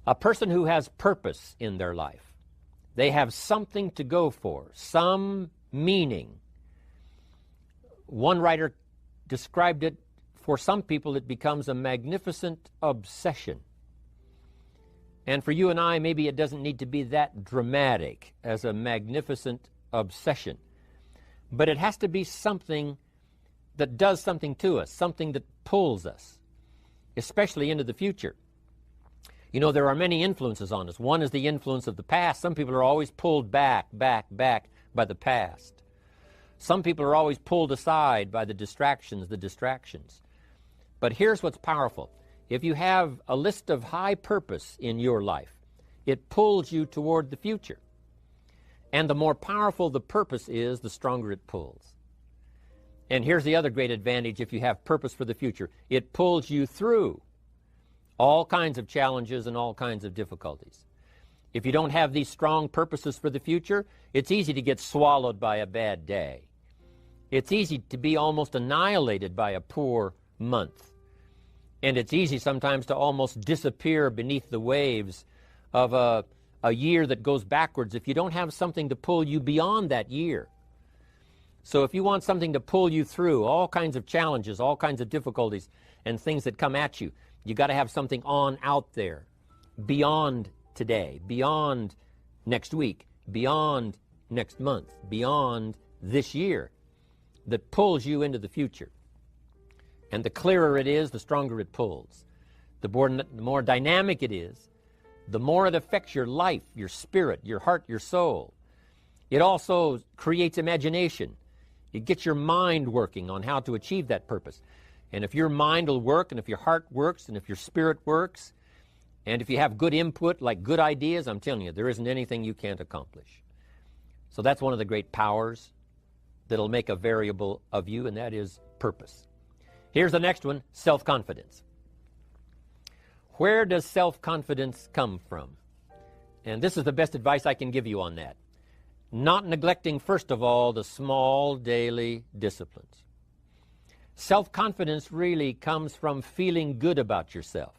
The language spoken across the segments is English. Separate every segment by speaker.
Speaker 1: A person who has purpose in their life, they have something to go for, some meaning. One writer described it, for some people it becomes a magnificent obsession. And for you and I, maybe it doesn't need to be that dramatic as a magnificent obsession. But it has to be something that does something to us, something that pulls us, especially into the future. You know, there are many influences on us. One is the influence of the past. Some people are always pulled back by the past. Some people are always pulled aside by the distractions. But here's what's powerful. If you have a list of high purpose in your life, it pulls you toward the future. And the more powerful the purpose is, the stronger it pulls. And here's the other great advantage if you have purpose for the future. It pulls you through all kinds of challenges and all kinds of difficulties. If you don't have these strong purposes for the future, it's easy to get swallowed by a bad day. It's easy to be almost annihilated by a poor month. And it's easy sometimes to almost disappear beneath the waves of a year that goes backwards if you don't have something to pull you beyond that year. So if you want something to pull you through all kinds of challenges, all kinds of difficulties, and things that come at you, you got to have something on out there, beyond today, beyond next week, beyond next month, beyond this year, that pulls you into the future. And the clearer it is, the stronger it pulls. The more dynamic it is, the more it affects your life, your spirit, your heart, your soul. It also creates imagination. It gets your mind working on how to achieve that purpose. And if your mind will work, and if your heart works, and if your spirit works, and if you have good input, like good ideas, I'm telling you, there isn't anything you can't accomplish. So that's one of the great powers that'll make a variable of you, and that is purpose. Here's the next one, self-confidence. Where does self-confidence come from? And this is the best advice I can give you on that. Not neglecting, first of all, the small daily disciplines. Self-confidence really comes from feeling good about yourself.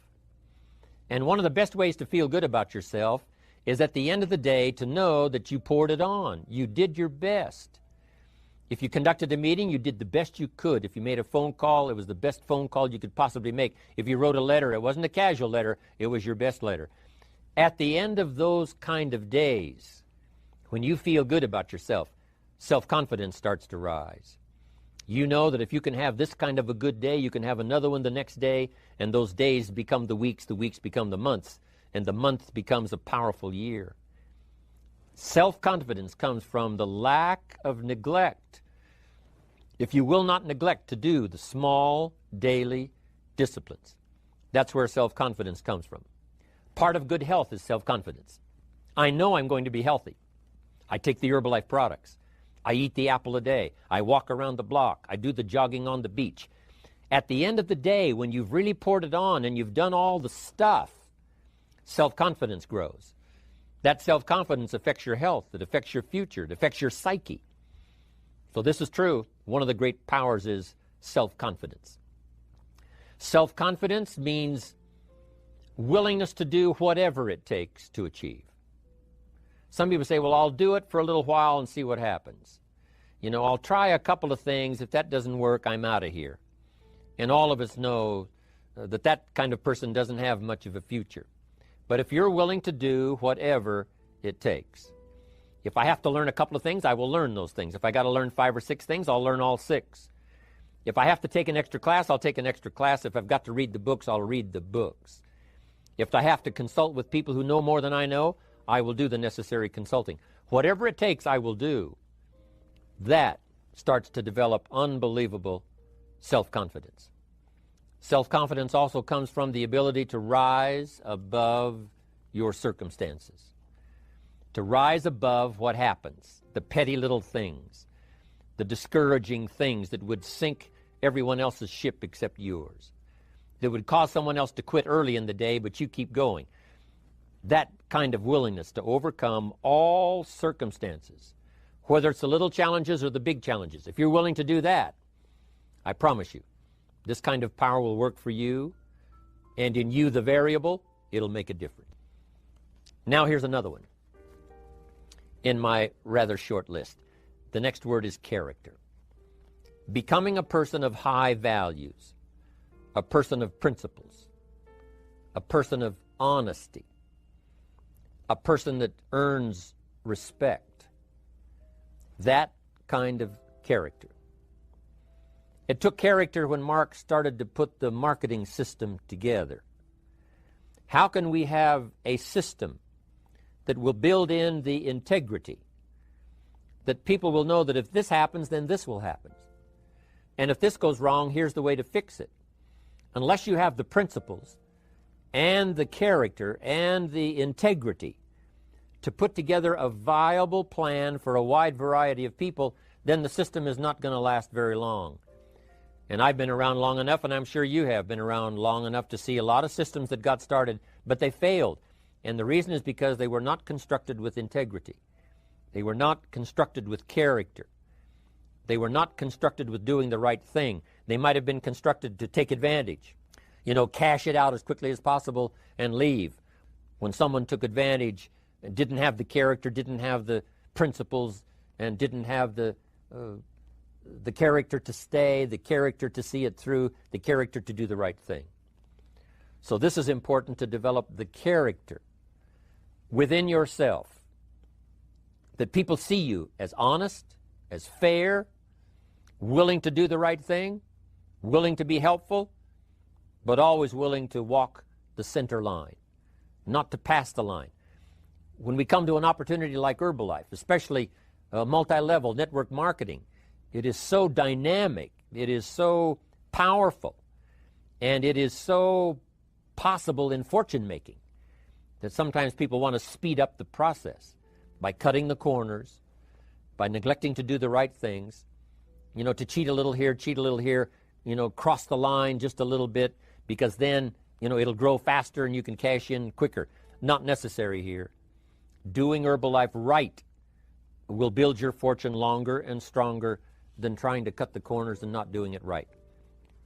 Speaker 1: And one of the best ways to feel good about yourself is at the end of the day to know that you poured it on. You did your best. If you conducted a meeting, you did the best you could. If you made a phone call, it was the best phone call you could possibly make. If you wrote a letter, it wasn't a casual letter, it was your best letter. At the end of those kind of days, when you feel good about yourself, self-confidence starts to rise. You know that if you can have this kind of a good day, you can have another one the next day, and those days become the weeks become the months, and the month becomes a powerful year. Self-confidence comes from the lack of neglect. If you will not neglect to do the small daily disciplines, that's where self-confidence comes from. Part of good health is self-confidence. I know I'm going to be healthy. I take the Herbalife products. I eat the apple a day. I walk around the block. I do the jogging on the beach. At the end of the day, when you've really poured it on and you've done all the stuff, self-confidence grows. That self-confidence affects your health. It affects your future. It affects your psyche. So this is true. One of the great powers is self-confidence. Self-confidence means willingness to do whatever it takes to achieve. Some people say, well, I'll do it for a little while and see what happens. You know, I'll try a couple of things. If that doesn't work, I'm out of here. And all of us know that that kind of person doesn't have much of a future. But if you're willing to do whatever it takes, if I have to learn a couple of things, I will learn those things. If I got to learn 5 or 6 things, I'll learn all 6. If I have to take an extra class, I'll take an extra class. If I've got to read the books, I'll read the books. If I have to consult with people who know more than I know, I will do the necessary consulting. Whatever it takes, I will do. That starts to develop unbelievable self-confidence. Self-confidence also comes from the ability to rise above your circumstances, to rise above what happens, the petty little things, the discouraging things that would sink everyone else's ship except yours, that would cause someone else to quit early in the day, but you keep going. That kind of willingness to overcome all circumstances, whether it's the little challenges or the big challenges. If you're willing to do that, I promise you, this kind of power will work for you, and in you, the variable, it'll make a difference. Now here's another one in my rather short list. The next word is character. Becoming a person of high values, a person of principles, a person of honesty, a person that earns respect. That kind of character. It took character when Mark started to put the marketing system together. How can we have a system that will build in the integrity, that people will know that if this happens, then this will happen. And if this goes wrong, here's the way to fix it. Unless you have the principles and the character and the integrity to put together a viable plan for a wide variety of people, then the system is not going to last very long. And I've been around long enough, and I'm sure you have been around long enough to see a lot of systems that got started, but they failed. And the reason is because they were not constructed with integrity. They were not constructed with character. They were not constructed with doing the right thing. They might have been constructed to take advantage. Cash it out as quickly as possible and leave. When someone took advantage and didn't have the character, didn't have the principles, and didn't have the character to stay, the character to see it through, the character to do the right thing. So this is important, to develop the character within yourself, that people see you as honest, as fair, willing to do the right thing, willing to be helpful, but always willing to walk the center line, not to pass the line. When we come to an opportunity like Herbalife, especially multi-level network marketing, it is so dynamic, it is so powerful, and it is so possible in fortune making that sometimes people want to speed up the process by cutting the corners, by neglecting to do the right things, to cheat a little here, cross the line just a little bit, because then, it'll grow faster and you can cash in quicker. Not necessary here. Doing Herbalife right will build your fortune longer and stronger than trying to cut the corners and not doing it right.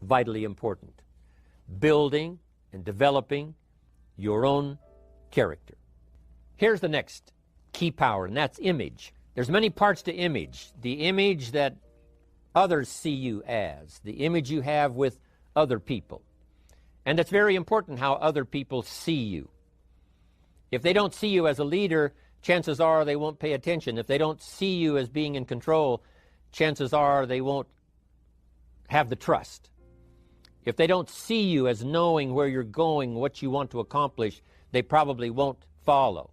Speaker 1: Vitally important. Building and developing your own character. Here's the next key power, and that's image. There's many parts to image. The image that others see you as, the image you have with other people. And it's very important how other people see you. If they don't see you as a leader, chances are they won't pay attention. If they don't see you as being in control, chances are they won't have the trust. If they don't see you as knowing where you're going, what you want to accomplish, they probably won't follow.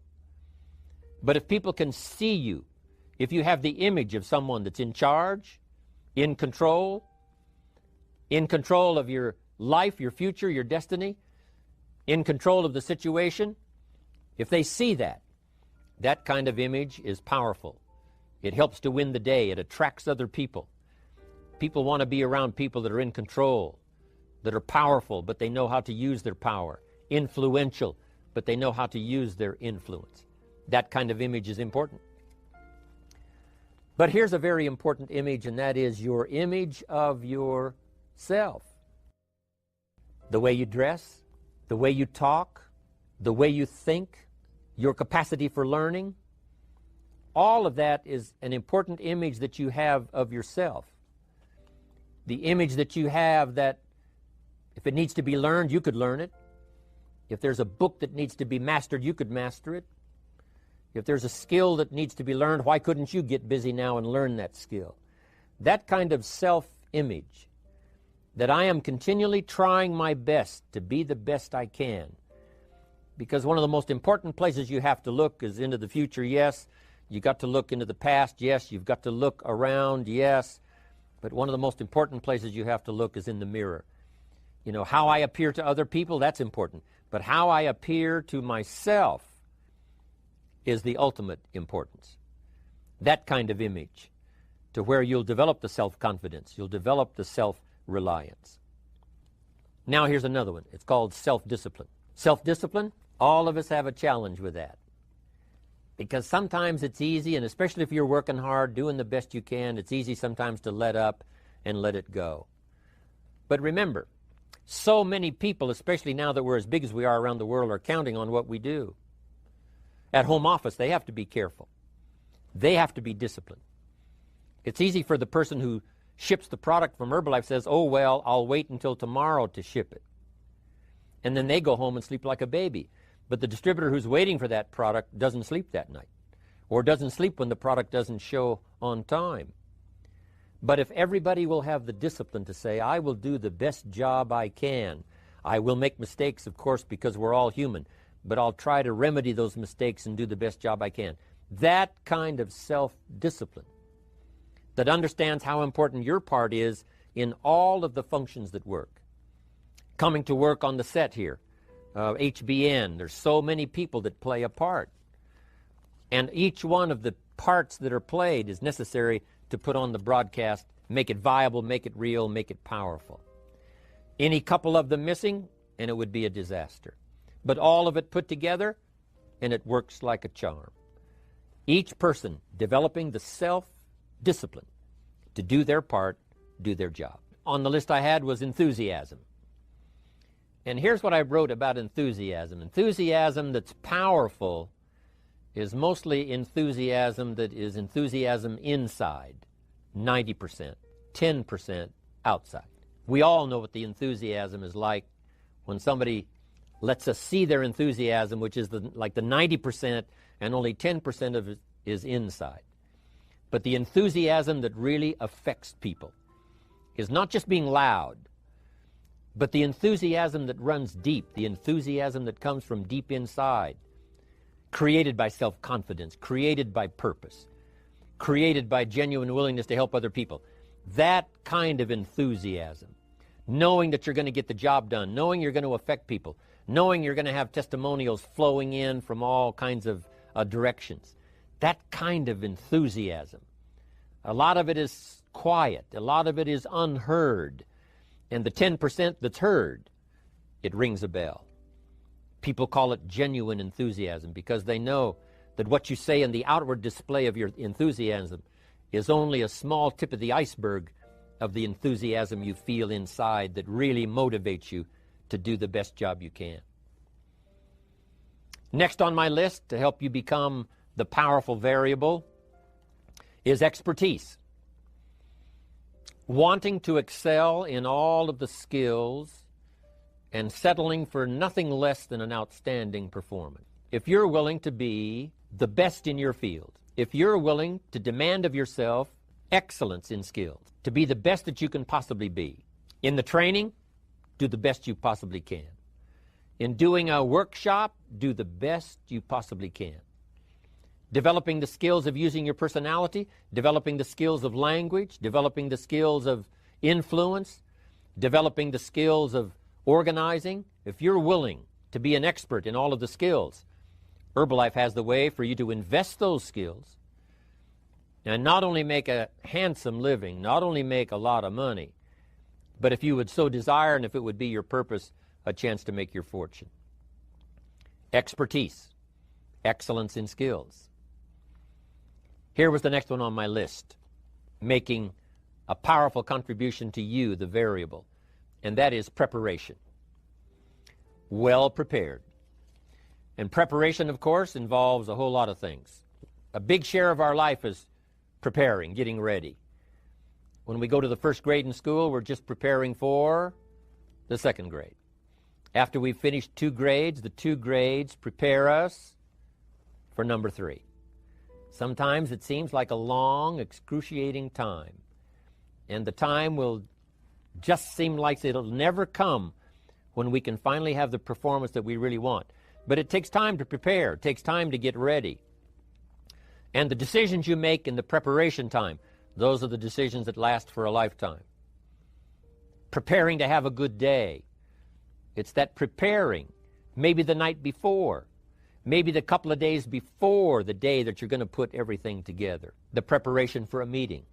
Speaker 1: But if people can see you, if you have the image of someone that's in charge, in control of your life, your future, your destiny, in control of the situation, if they see that, that kind of image is powerful. It helps to win the day. It attracts other people. People want to be around people that are in control, that are powerful, but they know how to use their power, influential, but they know how to use their influence. That kind of image is important. But here's a very important image, and that is your image of yourself. The way you dress, the way you talk, the way you think, your capacity for learning, all of that is an important image that you have of yourself. The image that you have that if it needs to be learned, you could learn it. If there's a book that needs to be mastered, you could master it. If there's a skill that needs to be learned, why couldn't you get busy now and learn that skill? That kind of self-image, that I am continually trying my best to be the best I can. Because one of the most important places you have to look is into the future, yes. You got to look into the past, yes. You've got to look around, yes. But one of the most important places you have to look is in the mirror. How I appear to other people, that's important. But how I appear to myself is the ultimate importance. That kind of image, to where you'll develop the self-confidence, you'll develop the self-reliance. Now here's another one. It's called self-discipline. Self-discipline, all of us have a challenge with that. Because sometimes it's easy, and especially if you're working hard, doing the best you can, it's easy sometimes to let up and let it go. But remember, so many people, especially now that we're as big as we are around the world, are counting on what we do. At home office, they have to be careful. They have to be disciplined. It's easy for the person who ships the product from Herbalife says, oh, well, I'll wait until tomorrow to ship it. And then they go home and sleep like a baby. But the distributor who's waiting for that product doesn't sleep that night, or doesn't sleep when the product doesn't show on time. But if everybody will have the discipline to say, I will do the best job I can. I will make mistakes, of course, because we're all human, but I'll try to remedy those mistakes and do the best job I can. That kind of self-discipline that understands how important your part is in all of the functions that work. Coming to work on the set here, HBN, there's so many people that play a part. And each one of the parts that are played is necessary to put on the broadcast, make it viable, make it real, make it powerful. Any couple of them missing, and it would be a disaster. But all of it put together, and it works like a charm. Each person developing the self-discipline to do their part, do their job. On the list I had was enthusiasm. And here's what I wrote about enthusiasm. Enthusiasm that's powerful is mostly enthusiasm that is enthusiasm inside, 90%, 10% outside. We all know what the enthusiasm is like when somebody lets us see their enthusiasm, which is like the 90%, and only 10% of it is inside. But the enthusiasm that really affects people is not just being loud, but the enthusiasm that runs deep, the enthusiasm that comes from deep inside, created by self-confidence, created by purpose, created by genuine willingness to help other people. That kind of enthusiasm, knowing that you're going to get the job done, knowing you're going to affect people, knowing you're going to have testimonials flowing in from all kinds of directions. That kind of enthusiasm. A lot of it is quiet. A lot of it is unheard. And the 10% that's heard, it rings a bell. People call it genuine enthusiasm because they know that what you say in the outward display of your enthusiasm is only a small tip of the iceberg of the enthusiasm you feel inside that really motivates you to do the best job you can. Next on my list to help you become the powerful variable is expertise. Wanting to excel in all of the skills and settling for nothing less than an outstanding performance. If you're willing to be the best in your field, if you're willing to demand of yourself excellence in skills, to be the best that you can possibly be. In the training, do the best you possibly can. In doing a workshop, do the best you possibly can. Developing the skills of using your personality, developing the skills of language, developing the skills of influence, developing the skills of organizing. If you're willing to be an expert in all of the skills, Herbalife has the way for you to invest those skills and not only make a handsome living, not only make a lot of money, but if you would so desire and if it would be your purpose, a chance to make your fortune. Expertise, excellence in skills. Here was the next one on my list, making a powerful contribution to you, the variable, and that is preparation. Well prepared. And preparation, of course, involves a whole lot of things. A big share of our life is preparing, getting ready. When we go to the first grade in school, we're just preparing for the second grade. After we've finished 2 grades, the 2 grades prepare us for number 3. Sometimes it seems like a long, excruciating time. And the time will just seem like it'll never come when we can finally have the performance that we really want. But it takes time to prepare. It takes time to get ready. And the decisions you make in the preparation time, those are the decisions that last for a lifetime. Preparing to have a good day. It's that preparing, maybe the night before, maybe the couple of days before the day that you're going to put everything together. The preparation for a meeting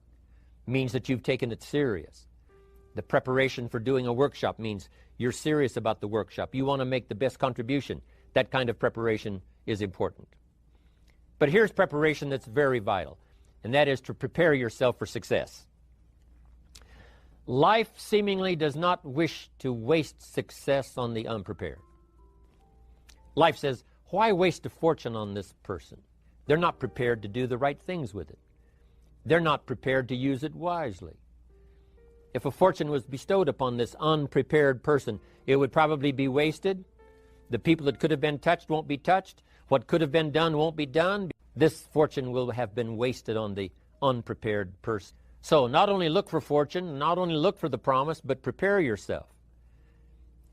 Speaker 1: means that you've taken it serious. The preparation for doing a workshop means you're serious about the workshop. You want to make the best contribution. That kind of preparation is important. But here's preparation that's very vital, and that is to prepare yourself for success. Life seemingly does not wish to waste success on the unprepared. Life says, Why waste a fortune on this person? They're not prepared to do the right things with it. They're not prepared to use it wisely. If a fortune was bestowed upon this unprepared person, it would probably be wasted. The people that could have been touched won't be touched. What could have been done won't be done. This fortune will have been wasted on the unprepared person. So not only look for fortune, not only look for the promise, but prepare yourself.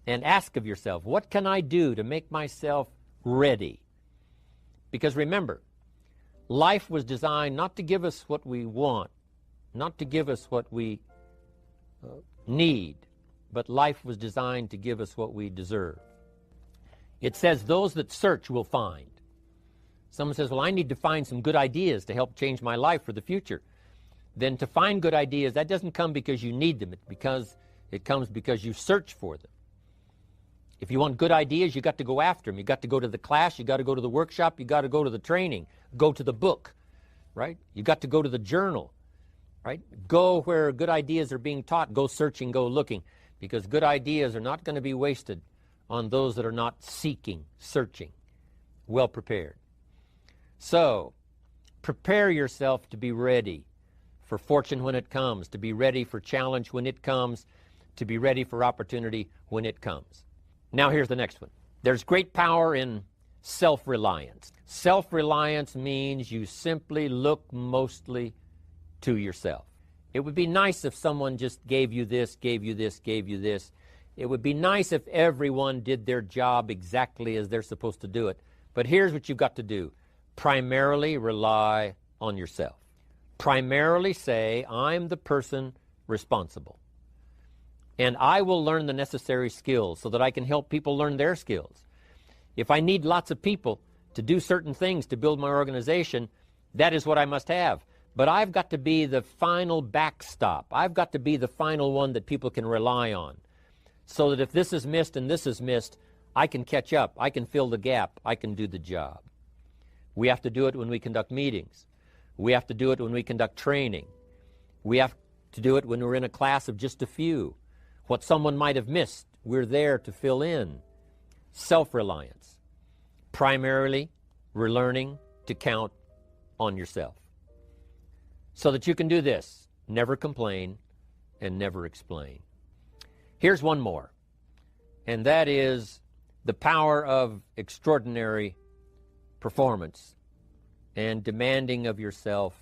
Speaker 1: And ask of yourself, what can I do to make myself ready? Because remember, life was designed not to give us what we want, not to give us what we need, but life was designed to give us what we deserve. It says those that search will find. Someone says, well, I need to find some good ideas to help change my life for the future. Then to find good ideas, that doesn't come because you need them. It comes because you search for them. If you want good ideas, you got to go after them. You got to go to the class, you got to go to the workshop, you got to go to the training, go to the book, right? You got to go to the journal, right? Go where good ideas are being taught. Go searching, go looking, because good ideas are not going to be wasted on those that are not seeking, searching, well prepared. So, prepare yourself to be ready for fortune when it comes, to be ready for challenge when it comes, to be ready for opportunity when it comes. Now here's the next one. There's great power in self-reliance. Self-reliance means you simply look mostly to yourself. It would be nice if someone just gave you this, gave you this, gave you this. It would be nice if everyone did their job exactly as they're supposed to do it. But here's what you've got to do. Primarily rely on yourself. Primarily say, I'm the person responsible. And I will learn the necessary skills so that I can help people learn their skills. If I need lots of people to do certain things to build my organization, that is what I must have. But I've got to be the final backstop. I've got to be the final one that people can rely on. So that if this is missed and this is missed, I can catch up. I can fill the gap. I can do the job. We have to do it when we conduct meetings. We have to do it when we conduct training. We have to do it when we're in a class of just a few. What someone might have missed, we're there to fill in. Self-reliance. Primarily, we're learning to count on yourself. So that you can do this, never complain and never explain. Here's one more, and that is the power of extraordinary performance and demanding of yourself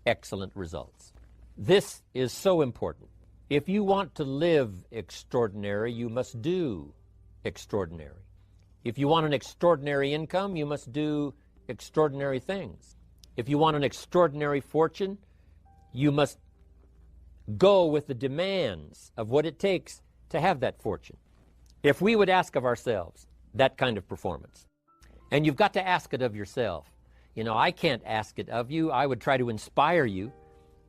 Speaker 1: excellent results. This is so important. If you want to live extraordinary, you must do extraordinary. If you want an extraordinary income, you must do extraordinary things. If you want an extraordinary fortune, you must go with the demands of what it takes to have that fortune. If we would ask of ourselves that kind of performance, and you've got to ask it of yourself. You know, I can't ask it of you. I would try to inspire you.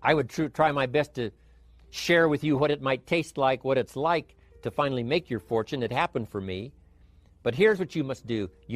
Speaker 1: I would try my best to share with you what it might taste like, what it's like to finally make your fortune. It happened for me. But here's what you must do. You